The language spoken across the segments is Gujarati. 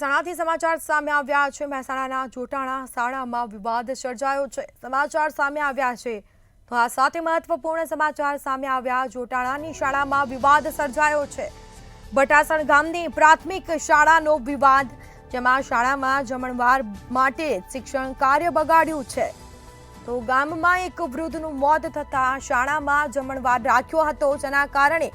મહેસાણાથી સમાચાર સામે આવ્યા છે। મહેસાણાના જોટાણા શાળામાં વિવાદ સર્જાયો છે। સમાચાર સામે આવ્યા છે તો આ સાથે મહત્વપૂર્ણ સમાચાર સામે આવ્યા। જોટાણાની શાળામાં વિવાદ સર્જાયો છે। બટાસણ ગામની પ્રાથમિક શાળાનો વિવાદ, જેમાં શાળામાં જમણવાર માટે શિક્ષણ કાર્ય બગાડ્યું છે। તો ગામમાં એક વૃદ્ધનું મોત થતાં શાળામાં જમણવાર રાખ્યો હતો, જેના કારણે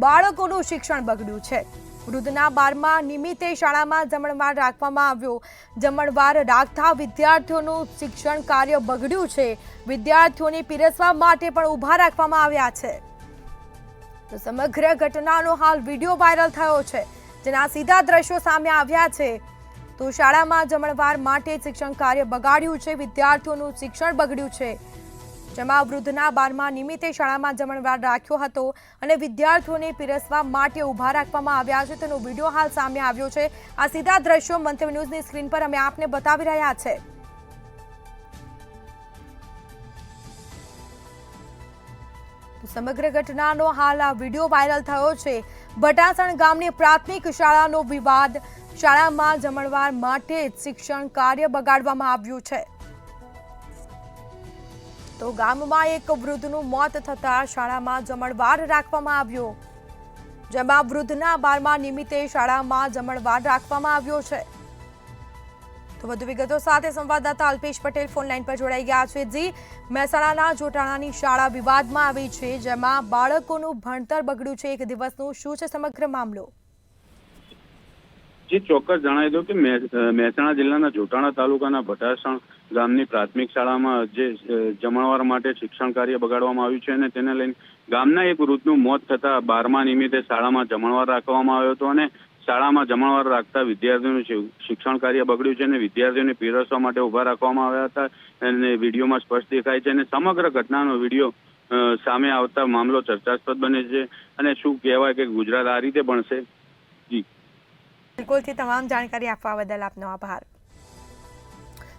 બાળકોનું શિક્ષણ બગડ્યું છે। વૃદ્ધના 12મા નિમિત્તે શાળામાં જમણવાર રાખવામાં આવ્યો। જમણવાર રાખતા વિદ્યાર્થીઓનું શિક્ષણ કાર્ય બગડ્યું છે। વિદ્યાર્થીઓને પીરસવા માટે પણ ઊભા રાખવામાં આવ્યા છે। તો સમગ્ર ઘટનાનો હાલ વિડીયો વાયરલ થયો છે, જેના સીધા દ્રશ્યો સામે આવ્યા છે। તો શાળામાં જમણવાર માટે શિક્ષણ કાર્ય બગાડ્યું છે, વિદ્યાર્થીઓનું શિક્ષણ બગડ્યું છે, જેમાં વૃદ્ધના 12મા નિમિત્તે શાળામાં જમણવાર રાખ્યો હતો અને વિદ્યાર્થીઓને પીરસવા માટે ઊભા રાખવામાં આવ્યા છે। તેનો વિડીયો હાલ સામે આવ્યો છે। આ સીધા દ્રશ્યો મંતવ્ય ન્યૂઝની સ્ક્રીન પર અમે આપને બતાવી રહ્યા છે। સમગ્ર ઘટનાનો હાલ આ વિડીયો વાયરલ થયો છે। બટાસણ ગામની પ્રાથમિક શાળાનો વિવાદ, શાળામાં જમણવાર માટે શિક્ષણ કાર્ય બગાડવામાં આવ્યું છે। તો ગામમાં એક વૃદ્ધનું મોત થતાં શાળામાં જમણવાર રાખવામાં આવ્યો, જેમાં વૃદ્ધના 12મા નિમિત્તે શાળામાં જમણવાર રાખવામાં આવ્યો છે। તો વધુ વિગતો સાથે સંવાદદાતા અલ્પેશ પટેલ ફોન લાઈન પર જોડાઈ ગયા છે। જી, મહેસાણાના જોટાણાની શાળા વિવાદમાં આવી છે, જેમાં બાળકોનું ભણતર બગડ્યું છે। એક દિવસનું શું છે સમગ્ર મામલો? જે ચોક્કસ જણાવી દો કે મહેસાણા જિલ્લાના જોટાણા તાલુકાના બટાસણ ગામની પ્રાથમિક શાળામાં જે જમણવાર માટે શિક્ષણ કાર્ય બગાડવામાં આવ્યું છે અને તેને લઈને ગામના એક વૃદ્ધનું મોત થતા 12મા નિમિત્તે શાળામાં જમણવાર રાખવામાં આવ્યો હતો અને શાળામાં જમણવાર રાખતા વિદ્યાર્થીઓનું શિક્ષણ કાર્ય બગડ્યું છે અને વિદ્યાર્થીઓને પીરસવા માટે ઊભા રાખવામાં આવ્યા હતા અને વિડીયોમાં સ્પષ્ટ દેખાય છે। અને સમગ્ર ઘટનાનો વિડીયો સામે આવતા મામલો ચર્ચાસ્પદ બને છે અને શું કહેવાય કે ગુજરાત આ રીતે બનશે। જી બિલકુલથી તમામ જાણકારી આપવા બદલ આપનો આભાર।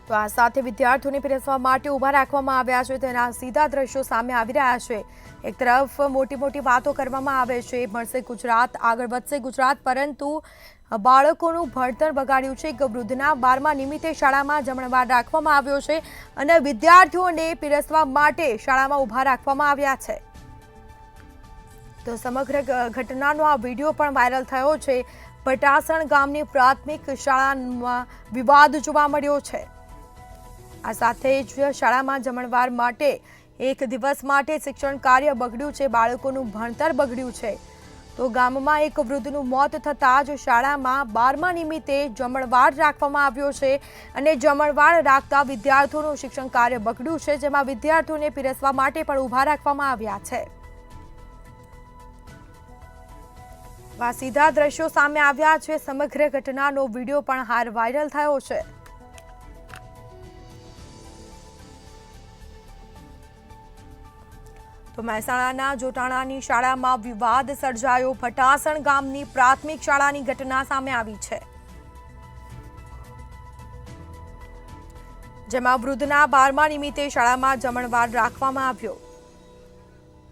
તો આ સાથે વિદ્યાર્થીઓને પીરસવા માટે ઊભા રાખવામાં આવ્યા છે, તેના સીધા દ્રશ્યો સામે આવી રહ્યા છે। એક તરફ મોટી વાતો કરવામાં આવે છે, મળશે ગુજરાત, આગળ વધશે ગુજરાત, પરંતુ બાળકોનું ભણતર બગાડ્યું છે। એક વૃદ્ધના 12મા નિમિત્તે શાળામાં જમણવાર રાખવામાં આવ્યો છે અને વિદ્યાર્થીઓને પીરસવા માટે શાળામાં ઊભા રાખવામાં આવ્યા છે। તો સમગ્ર ઘટનાનો આ વિડીયો પણ વાયરલ થયો છે। બટાસણ ગામની પ્રાથમિક શાળામાં વિવાદ જોવા મળ્યો છે। આ સાથે જ શાળામાં જમણવાર માટે એક દિવસ માટે શિક્ષણ કાર્ય બગડ્યું છે, બાળકોનું ભણતર બગડ્યું છે। તો ગામમાં એક વૃદ્ધનું મોત થતાં જ શાળામાં 12મા નિમિત્તે જમણવાર રાખવામાં આવ્યો છે અને જમણવાર રાખતા વિદ્યાર્થીઓનું શિક્ષણ કાર્ય બગડ્યું છે, જેમાં વિદ્યાર્થીઓને પીરસવા માટે પણ ઊભા રાખવામાં આવ્યા છે। આ સીધા દ્રશ્યો સામે આવ્યા છે। સમગ્ર ઘટનાનો વિડીયો પણ હાલ વાયરલ થયો છે। તો મહેસાણાના જોટાણાની શાળામાં વિવાદ સર્જાયો। બટાસણ ગામની પ્રાથમિક શાળાની ઘટના સામે આવી છે, જેમાં વૃદ્ધના 12મા નિમિત્તે શાળામાં જમણવાર રાખવામાં આવ્યો।